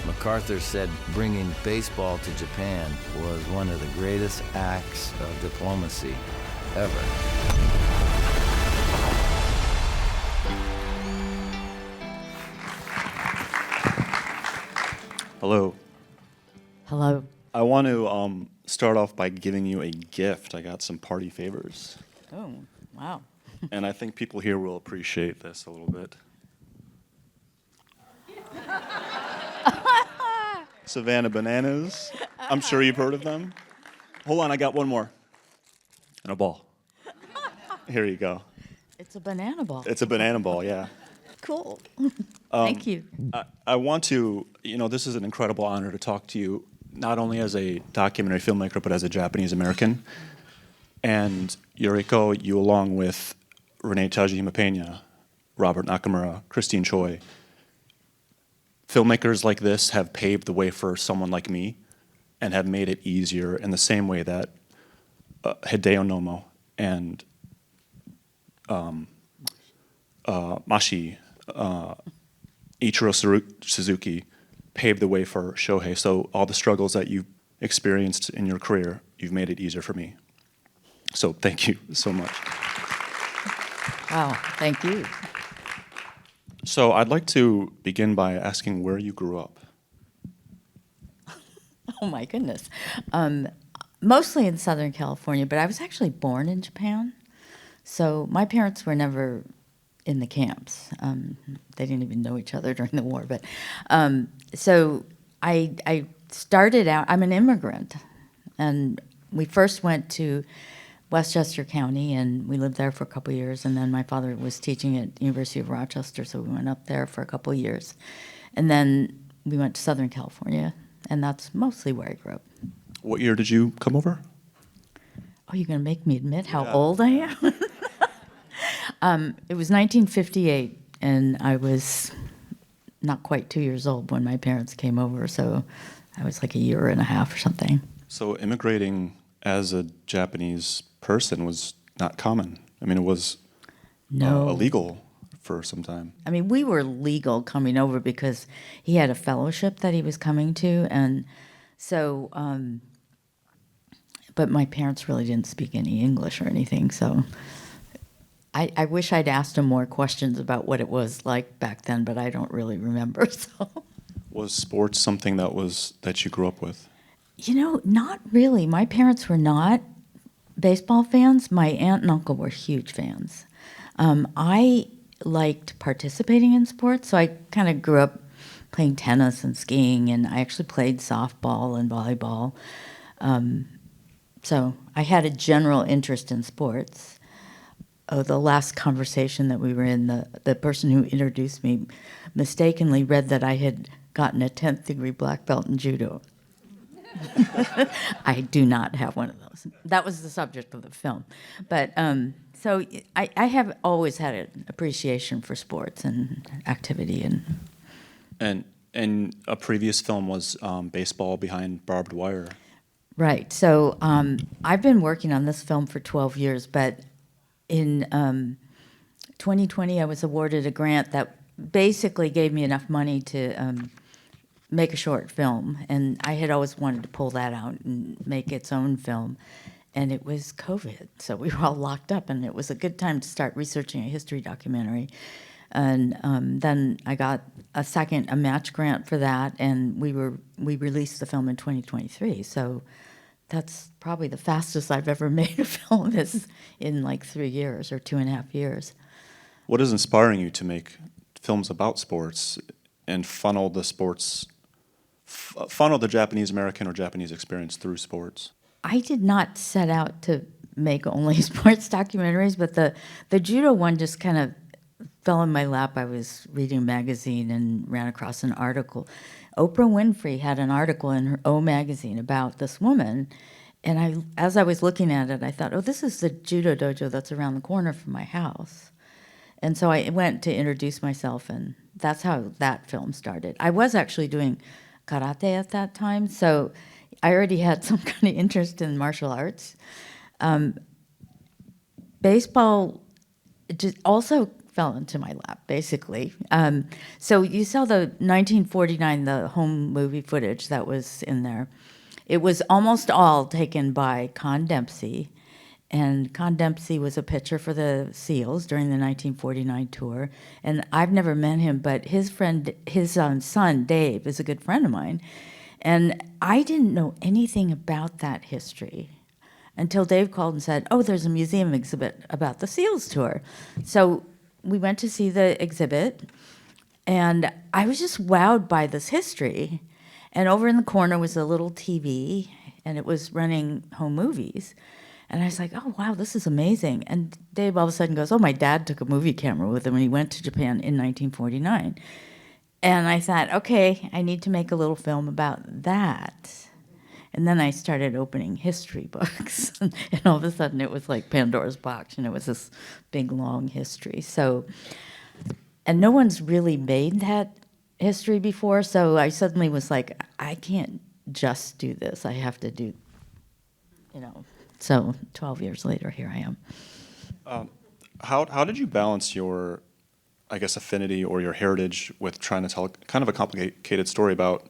MacArthur said bringing baseball to Japan was one of the greatest acts of diplomacy ever. Hello. Hello. I want to start off by giving you a gift. I got some party favors. Oh, wow. And I think people here will appreciate this a little bit. Savannah bananas. I'm sure you've heard of them. Hold on, I got one more. And a ball. Here you go. It's a banana ball. It's a banana ball, yeah. Cool. Thank you. I want to, this is an incredible honor to talk to you, not only as a documentary filmmaker, but as a Japanese American. And Yuriko, you along with Renee Tajima Pena, Robert Nakamura, Christine Choi, filmmakers like this have paved the way for someone like me and have made it easier in the same way that Hideo Nomo and Mashi, Ichiro Suzuki paved the way for Shohei. So all the struggles that you've experienced in your career, you've made it easier for me. So thank you so much. Wow, thank you. So I'd like to begin by asking where you grew up. Oh my goodness. Mostly in Southern California, but I was actually born in Japan. So my parents were never in the camps. They didn't even know each other during the war. But so I started out, I'm an immigrant. And we first went to Westchester County, and we lived there for a couple of years. And then my father was teaching at the University of Rochester, so we went up there for a couple of years. And then we went to Southern California, and that's mostly where I grew up. What year did you come over? Oh, you're going to make me admit how old I am? It was 1958, and I was not quite 2 years old when my parents came over, so I was like a year and a half or something. So immigrating as a Japanese person was not common. I mean, it was illegal for some time. I mean, we were legal coming over because he had a fellowship that he was coming to, and so, but my parents really didn't speak any English or anything, so I wish I'd asked him more questions about what it was like back then, but I don't really remember, so. Was sports something that you grew up with? Not really. My parents were not baseball fans. My aunt and uncle were huge fans. I liked participating in sports, so I kind of grew up playing tennis and skiing, and I actually played softball and volleyball. So I had a general interest in sports. Oh, the last conversation that we were in, the person who introduced me mistakenly read that I had gotten a 10th degree black belt in judo. I do not have one of those. That was the subject of the film. But so I have always had an appreciation for sports and activity. And a previous film was Baseball Behind Barbed Wire. Right. So I've been working on this film for 12 years, but in 2020 I was awarded a grant that basically gave me enough money to make a short film, and I had always wanted to pull that out and make its own film, and it was COVID, so we were all locked up, and it was a good time to start researching a history documentary. And then I got a match grant for that, and we released the film in 2023, so that's probably the fastest I've ever made a film, is in like 3 years or 2.5 years. What is inspiring you to make films about sports and funnel the Japanese American or Japanese experience through sports? I did not set out to make only sports documentaries, but the judo one just kind of fell in my lap. I was reading a magazine and ran across an article. Oprah Winfrey had an article in her O magazine about this woman, and as I was looking at it, I thought, oh, this is the judo dojo that's around the corner from my house. And so I went to introduce myself, and that's how that film started. I was actually doing karate at that time, so I already had some kind of interest in martial arts. Baseball just also fell into my lap, basically. So you saw the 1949, the home movie footage that was in there. It was almost all taken by Con Dempsey, and Con Dempsey was a pitcher for the Seals during the 1949 tour. And I've never met him, but his son, Dave, is a good friend of mine. And I didn't know anything about that history until Dave called and said, oh, there's a museum exhibit about the Seals tour. So we went to see the exhibit, and I was just wowed by this history. And over in the corner was a little TV, and it was running home movies. And I was like, oh, wow, this is amazing. And Dave all of a sudden goes, oh, my dad took a movie camera with him when he went to Japan in 1949. And I thought, okay, I need to make a little film about that. And then I started opening history books. And all of a sudden it was like Pandora's box, and it was this big, long history. So, and no one's really made that history before, so I suddenly was like, I can't just do this. I have to do, So 12 years later, here I am. How did you balance your, I guess, affinity or your heritage with trying to tell kind of a complicated story about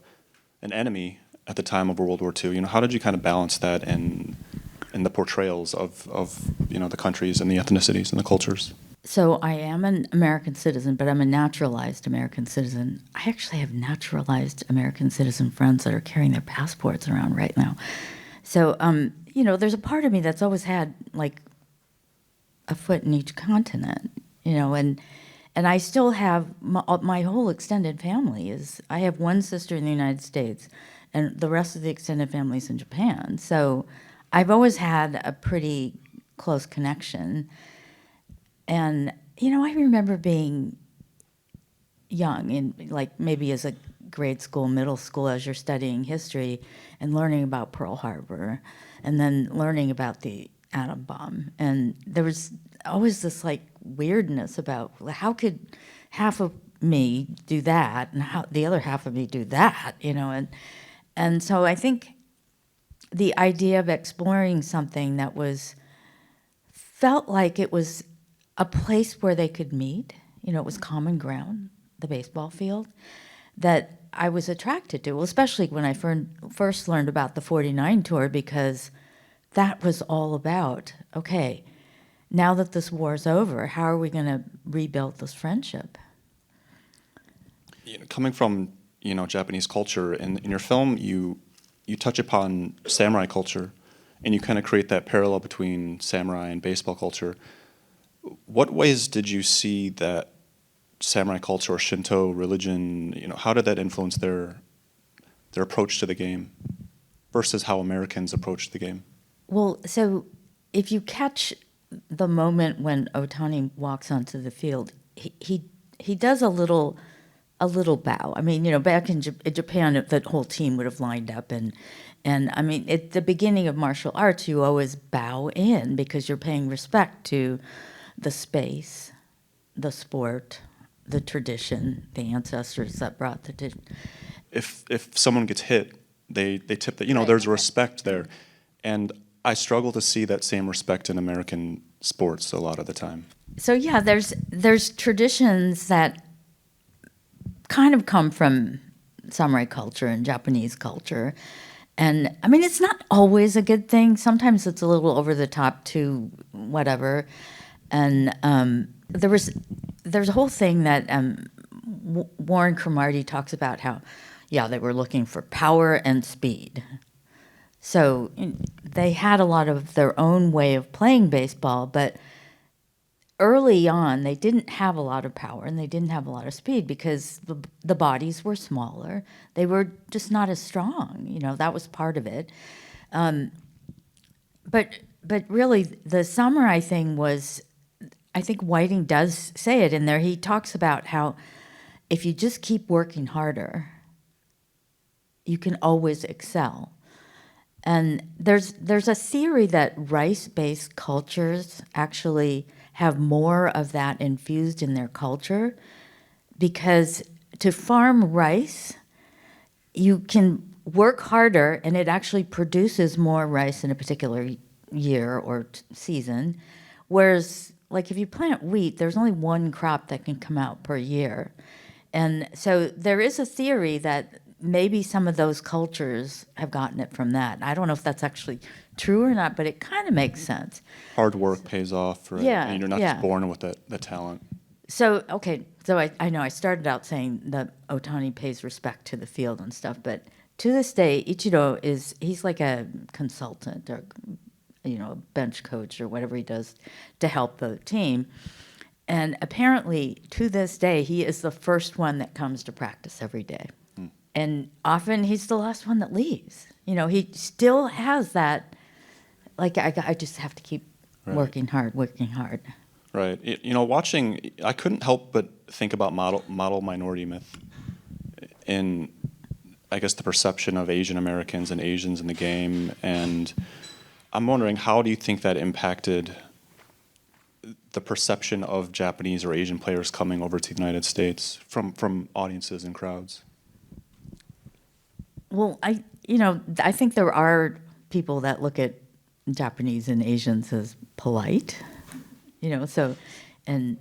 an enemy at the time of World War II? How did you kind of balance that in the portrayals of the countries and the ethnicities and the cultures? So I am an American citizen, but I'm a naturalized American citizen. I actually have naturalized American citizen friends that are carrying their passports around right now. So, there's a part of me that's always had like a foot in each continent, and I still have my whole extended family I have one sister in the United States, and the rest of the extended family is in Japan. So I've always had a pretty close connection. And, I remember being young, and like maybe as a grade school, middle school, as you're studying history and learning about Pearl Harbor and then learning about the atom bomb. And there was always this like weirdness about how could half of me do that and how the other half of me do that, and so I think the idea of exploring something that felt like it was a place where they could meet, it was common ground, the baseball field, that I was attracted to, well, especially when I first learned about the 49 tour, because that was all about, okay, now that this war's over, how are we going to rebuild this friendship? Coming from, Japanese culture, in your film, you touch upon samurai culture, and you kind of create that parallel between samurai and baseball culture. What ways did you see that samurai culture or Shinto religion, how did that influence their approach to the game versus how Americans approach the game? Well, so if you catch the moment when Otani walks onto the field, he does a little bow. I mean, back in Japan, the whole team would have lined up, and I mean, at the beginning of martial arts, you always bow in because you're paying respect to the space, the sport, the tradition, the ancestors that brought the tradition. If someone gets hit, they tip that. There's a respect there, and I struggle to see that same respect in American sports a lot of the time. So yeah, there's traditions that kind of come from samurai culture and Japanese culture. And I mean, it's not always a good thing. Sometimes it's a little over the top to whatever. And there's a whole thing that Warren Cromartie talks about how, they were looking for power and speed. So they had a lot of their own way of playing baseball, but early on, they didn't have a lot of power and they didn't have a lot of speed because the bodies were smaller. They were just not as strong. That was part of it. But really, the samurai thing was, I think Whiting does say it in there. He talks about how if you just keep working harder, you can always excel. And there's a theory that rice-based cultures actually have more of that infused in their culture, because to farm rice, you can work harder and it actually produces more rice in a particular year or season, whereas like if you plant wheat, there's only one crop that can come out per year. And so there is a theory that maybe some of those cultures have gotten it from that. I don't know if that's actually true or not, but it kind of makes sense. Hard work pays off, right? Yeah, And you're not yeah. just born with the talent. So, okay, so I know I started out saying that Otani pays respect to the field and stuff, but to this day, Ichiro he's like a consultant or, a bench coach or whatever he does to help the team. And apparently, to this day, he is the first one that comes to practice every day. And often he's the last one that leaves. He still has that, like, I just have to keep working hard. Right. Watching, I couldn't help but think about model minority myth in, I guess, the perception of Asian Americans and Asians in the game. And I'm wondering, how do you think that impacted the perception of Japanese or Asian players coming over to the United States from audiences and crowds? Well, I think there are people that look at Japanese and Asians as polite, and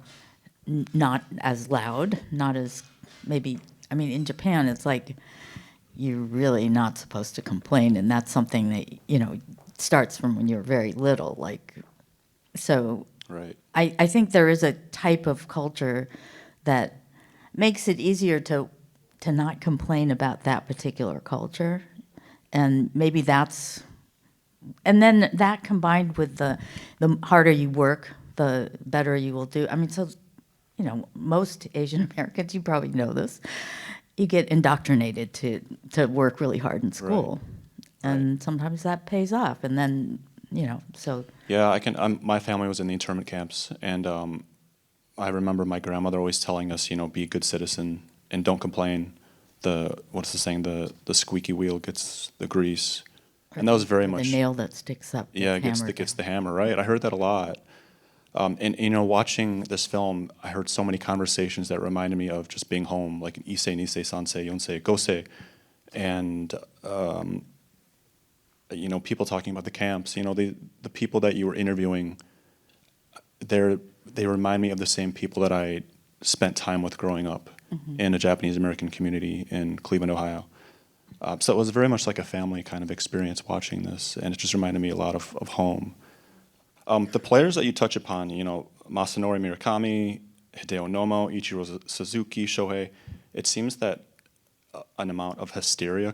not as loud, not as maybe, in Japan, it's like you're really not supposed to complain, and that's something that, starts from when you're very little, so Right. I think there is a type of culture that makes it easier to not complain about that particular culture. And maybe and then that combined with the harder you work, the better you will do. So, most Asian Americans, you probably know this, you get indoctrinated to work really hard in school. Right. And sometimes that pays off. And then, so. Yeah, my family was in the internment camps, and I remember my grandmother always telling us, be a good citizen and don't complain. What's the saying? The squeaky wheel gets the grease, and that was very much the nail that sticks up. Yeah, gets the hammer. Right. I heard that a lot. And watching this film, I heard so many conversations that reminded me of just being home, like Issei, Nisei, Sansei, Yonsei, Gosei, and people talking about the camps. The people that you were interviewing, they remind me of the same people that I spent time with growing up in a Japanese American community in Cleveland, Ohio. So it was very much like a family kind of experience watching this, and it just reminded me a lot of home. The players that you touch upon, Masanori Murakami, Hideo Nomo, Ichiro Suzuki, Shohei, it seems that an amount of hysteria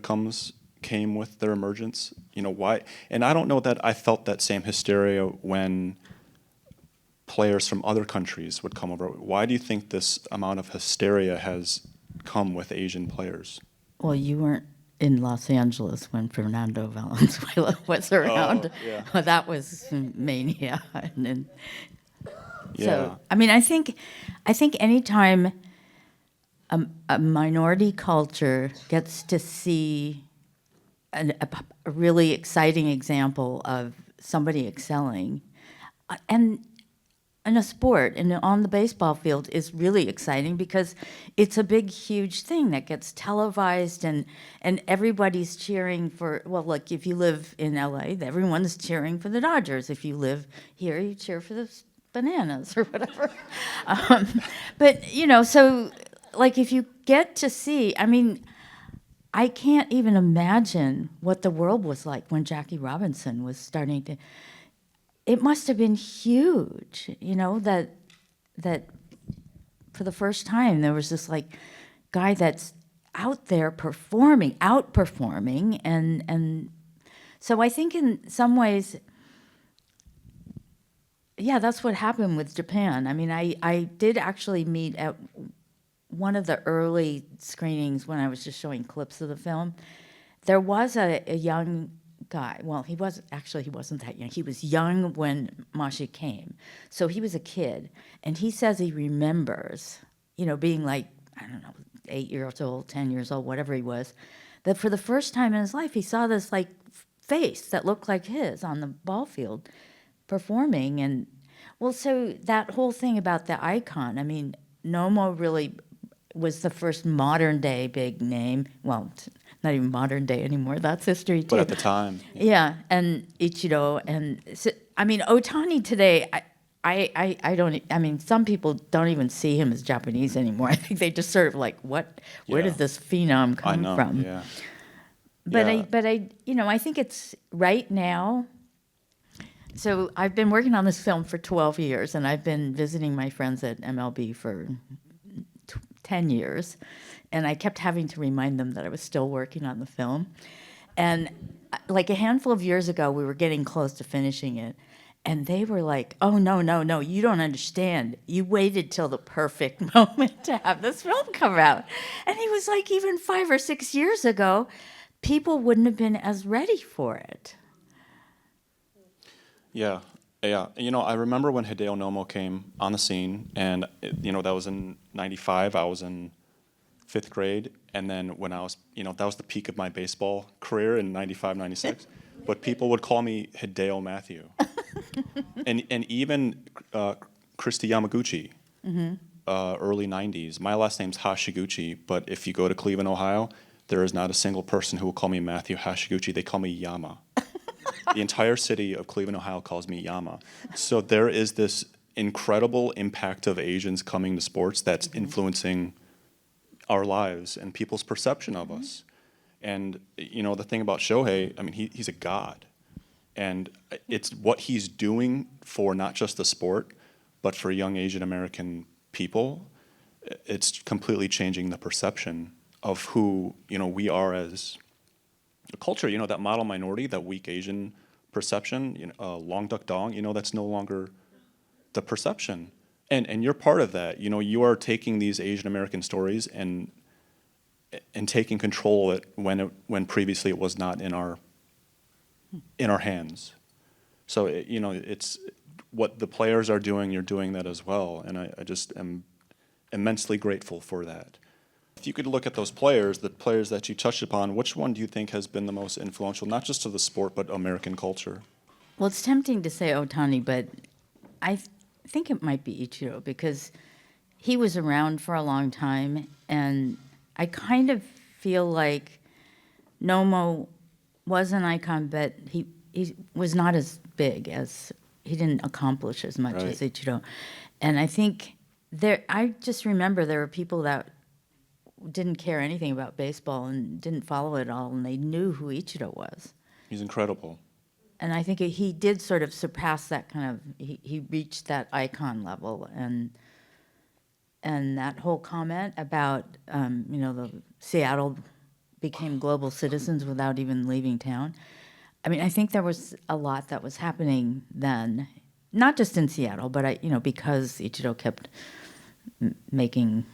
came with their emergence. Why? And I don't know that I felt that same hysteria when players from other countries would come over. Why do you think this amount of hysteria has come with Asian players? Well, you weren't in Los Angeles when Fernando Valenzuela was around. Oh, yeah. Well, that was mania. Yeah. So, I think anytime a minority culture gets to see a really exciting example of somebody excelling, and in a sport and on the baseball field is really exciting because it's a big, huge thing that gets televised and everybody's cheering for, well, like if you live in LA, everyone's cheering for the Dodgers. If you live here, you cheer for the Bananas or whatever. But, so like if you get to see, I can't even imagine what the world was like when Jackie Robinson was starting to. It must have been huge, that for the first time there was this like guy that's out there outperforming, and so I think in some ways, yeah, that's what happened with Japan. I did actually meet at one of the early screenings when I was just showing clips of the film. There was a young guy. Well, he wasn't that young. He was young when Mashi came. So he was a kid. And he says he remembers, being like, I don't know, 8 years old, 10 years old, whatever he was, that for the first time in his life, he saw this like face that looked like his on the ball field performing. And well, so that whole thing about the icon, Nomo really was the first modern day big name. Well, not even modern day anymore. That's history too. But at the time. Yeah, and Ichiro, and Otani today, I don't, I mean, some people don't even see him as Japanese anymore. I think they just sort of like, what, where Yeah. did this phenom I come know. from? Yeah. But Yeah. you know, I think it's right now. So I've been working on this film for 12 years, and I've been visiting my friends at MLB for 10 years, and I kept having to remind them that I was still working on the film. And like a handful of years ago, we were getting close to finishing it, and they were like, "Oh, no, no, no, you don't understand. You waited till the perfect moment to have this film come out." And he was like, even 5 or 6 years ago, people wouldn't have been as ready for it. Yeah, yeah. You know, I remember when Hideo Nomo came on the scene, and you know that was in '95. I was in 5th grade, and then when I was, you know, that was the peak of my baseball career in '95, '96. But people would call me Hideo Matthew, and even Christy Yamaguchi, early '90s. My last name's Hashiguchi, but if you go to Cleveland, Ohio, there is not a single person who will call me Matthew Hashiguchi. They call me Yama. The entire city of Cleveland, Ohio calls me Yama. So there is this incredible impact of Asians coming to sports that's influencing our lives and people's perception of us. And you know, the thing about Shohei, I mean, he's a god. And it's what he's doing for not just the sport, but for young Asian American people. It's completely changing the perception of who, you know, we are as a culture. You know, that model minority, that weak Asian perception, you know, long duck dong, you know, that's no longer the perception. And you're part of that. You know, you are taking these Asian American stories and taking control of it when previously it was not in our hands. So you know, it's what the players are doing. You're doing that as well, and I just am immensely grateful for that. If you could look at those players, the players that you touched upon, which one do you think has been the most influential, not just to the sport, but American culture? Well, it's tempting to say Otani, but I think it might be Ichiro because he was around for a long time, and I kind of feel like Nomo was an icon, but he was not as big as, he didn't accomplish as much as Right. Ichiro. And I think I just remember there were people that didn't care anything about baseball and didn't follow it at all, and they knew who Ichiro was. He's incredible. And I think he did sort of surpass that kind of, he reached that icon level. And that whole comment about, you know, the Seattle became global citizens without even leaving town. I mean, I think there was a lot that was happening then, not just in Seattle, but, you know, because Ichiro kept making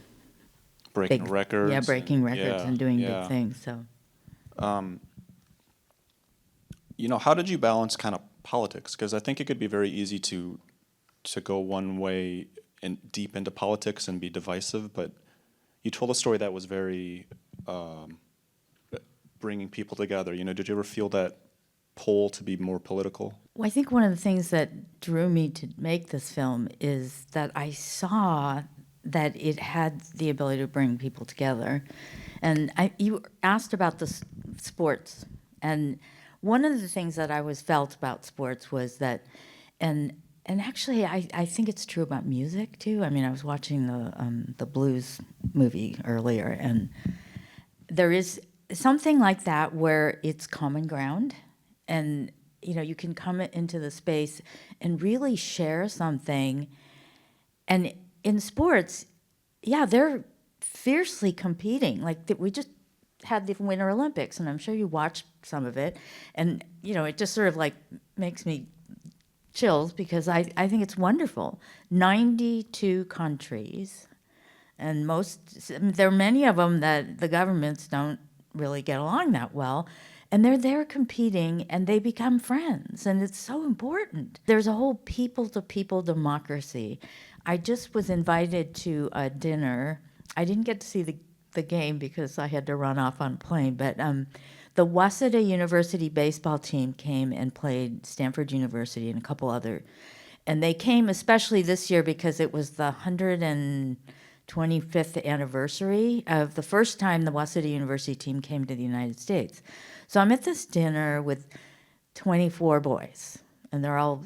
Breaking records. Yeah, breaking records yeah, and doing yeah. big things. So You know, how did you balance kind of politics? Because I think it could be very easy to go one way and deep into politics and be divisive, but you told a story that was very bringing people together. You know, did you ever feel that pull to be more political? well, I think one of the things that drew me to make this film is that I saw that it had the ability to bring people together. And you asked about the sports, and one of the things that I always felt about sports was that, and actually I think it's true about music too. I mean, I was watching the blues movie earlier, and there is something like that where it's common ground, and you know, you can come into the space and really share something. And in sports, yeah, they're fiercely competing. Like we just had the Winter Olympics, and I'm sure you watched some of it, and you know, it just sort of like makes me chills because I think it's wonderful. 92 countries, and there are many of them that the governments don't really get along that well, and they're there competing, and they become friends, and it's so important. There's a whole people-to-people democracy. I just was invited to a dinner. I didn't get to see the game because I had to run off on a plane, but the Waseda University baseball team came and played Stanford University and a couple other, and they came especially this year because it was the 125th anniversary of the first time the Waseda University team came to the United States. So I'm at this dinner with 24 boys, And they're all,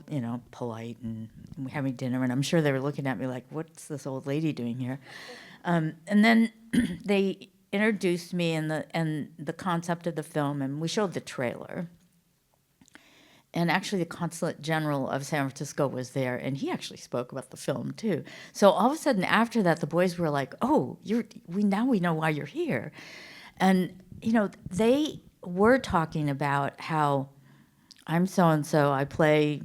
polite and having dinner. And I'm sure they were looking at me like, what's this old lady doing here? And then they introduced me and the concept of the film, and we showed the trailer. And actually, the Consulate General of San Francisco was there, and he actually spoke about the film too. So all of a sudden, after that, the boys were like, "Oh, we know why you're here," and they were talking about how I'm so and so, I play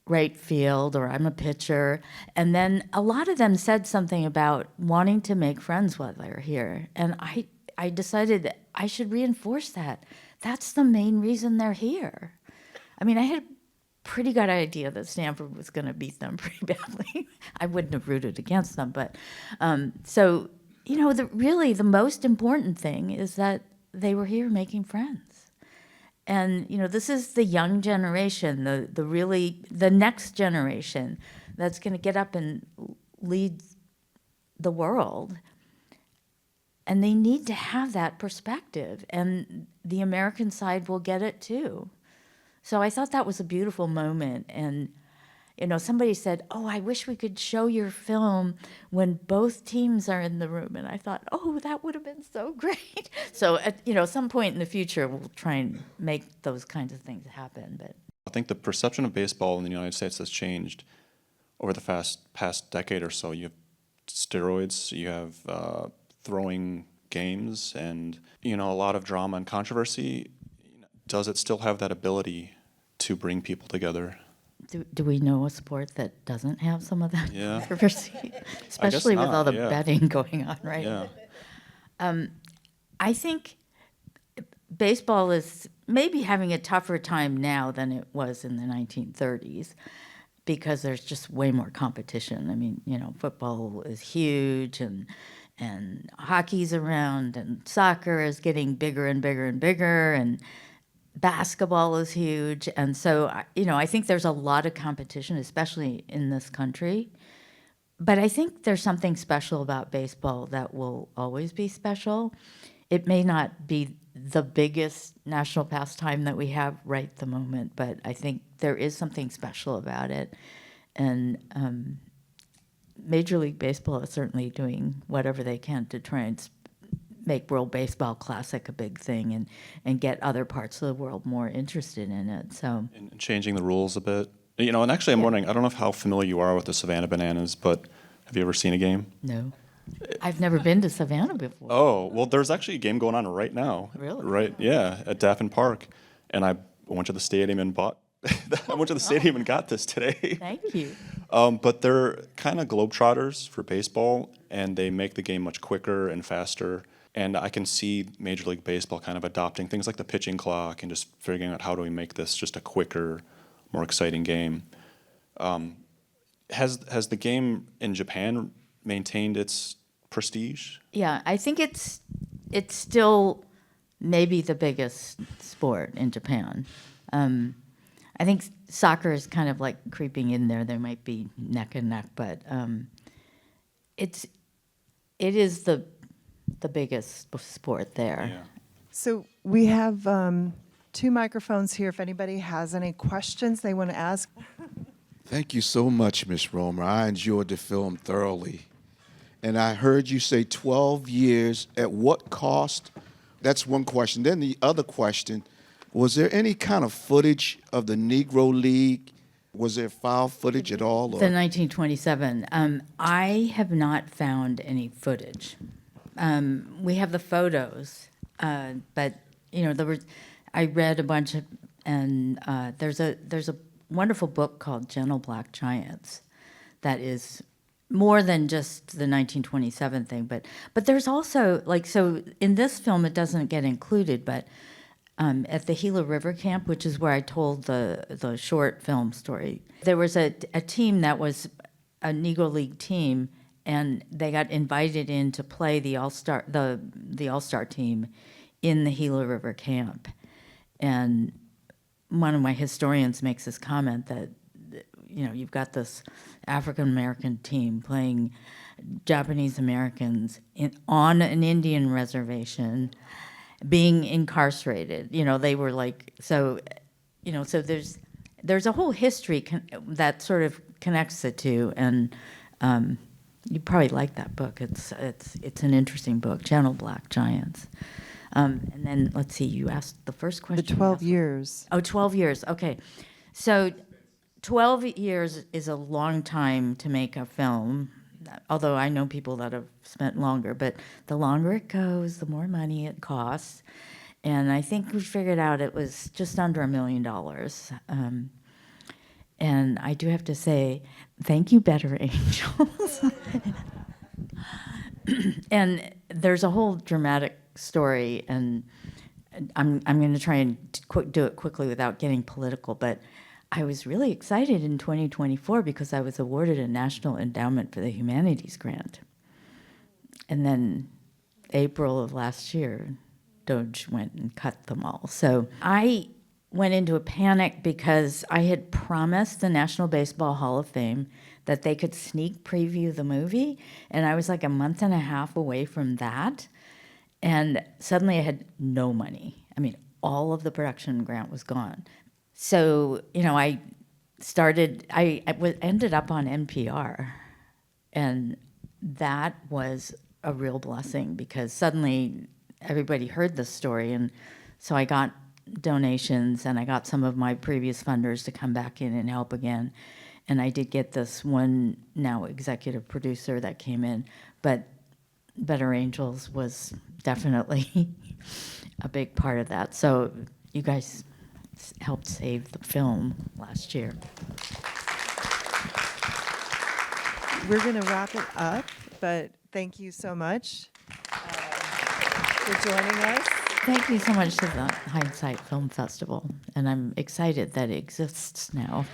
right field, or I'm a pitcher, and then a lot of them said something about wanting to make friends while they're here, and I decided that I should reinforce that. That's the main reason they're here. I mean, I had a pretty good idea that Stanford was going to beat them pretty badly. I wouldn't have rooted against them, but really the most important thing is that they were here making friends. And this is the young generation, the next generation that's going to get up and lead the world. And they need to have that perspective, and the American side will get it too. So I thought that was a beautiful moment. And, somebody said, "Oh, I wish we could show your film when both teams are in the room." And I thought, oh, that would have been so great. So at, some point in the future, we'll try and make those kinds of things happen. But I think the perception of baseball in the United States has changed over the past decade or so. You have steroids, you have throwing games, and, a lot of drama and controversy. Does it still have that ability to bring people together? do we know a sport that doesn't have some of that controversy? Especially with all the betting going on, right? Yeah. I think baseball is maybe having a tougher time now than it was in the 1930s because there's just way more competition. I mean, football is huge, and hockey's around, and soccer is getting bigger and bigger and bigger, and basketball is huge. And so, I think there's a lot of competition, especially in this country. But I think there's something special about baseball that will always be special. It may not be the biggest national pastime that we have right at the moment, but I think there is something special about it. And Major League Baseball is certainly doing whatever they can to try and make World Baseball Classic a big thing and get other parts of the world more interested in it. So And changing the rules a bit. And actually I'm wondering, I don't know how familiar you are with the Savannah Bananas, but have you ever seen a game? No. I've never been to Savannah before. Oh, well, there's actually a game going on right now. Really? Right, yeah, at Daffin Park. And I went to the stadium and got this today. Thank you. But they're kind of globetrotters for baseball, and they make the game much quicker and faster. And I can see Major League Baseball kind of adopting things like the pitching clock and just figuring out how do we make this just a quicker, more exciting game. Has the game in Japan maintained its prestige? Yeah, I think it's still maybe the biggest sport in Japan. I think soccer is kind of like creeping in there. They might be neck and neck, but it is the biggest sport there. Yeah. So we have 2 microphones here if anybody has any questions they want to ask. Thank you so much, Ms. Romer. I enjoyed the film thoroughly. And I heard you say 12 years. At what cost? That's one question. Then the other question, was there any kind of footage of the Negro League? Was there file footage at all? The 1927. I have not found any footage. We have the photos, but I read a bunch of, and there's a wonderful book called Gentle Black Giants that is more than just the 1927 thing, but there's also so in this film it doesn't get included, but at the Gila River Camp, which is where I told the short film story, there was a team that was a Negro League team, and they got invited in to play the All-Star team in the Gila River Camp. And one of my historians makes this comment that, you've got this African-American team playing Japanese Americans on an Indian reservation, being incarcerated. They were so there's there's a whole history that sort of connects the two, and you probably like that book. It's an interesting book, Gentle Black Giants. And then, let's see, you asked the first question. The 12 years. Oh, 12 years, okay. So 12 years is a long time to make a film, although I know people that have spent longer, but the longer it goes, the more money it costs. And I think we figured out it was just under $1 million. And I do have to say, thank you, Better Angels. And there's a whole dramatic story, and I'm going to try and do it quickly without getting political, but I was really excited in 2024 because I was awarded a National Endowment for the Humanities grant. And then April of last year, Doge went and cut them all. So I went into a panic because I had promised the National Baseball Hall of Fame that they could sneak preview the movie, and I was like a month and a half away from that, and suddenly I had no money. I mean, all of the production grant was gone. So, I ended up on NPR, and that was a real blessing because suddenly everybody heard the story, and so I got donations, and I got some of my previous funders to come back in and help again. And I did get this one now executive producer that came in, but Better Angels was definitely a big part of that. So you guys helped save the film last year. We're going to wrap it up, but thank you so much for joining us. Thank you so much to the Hindsight Film Festival, and I'm excited that it exists now.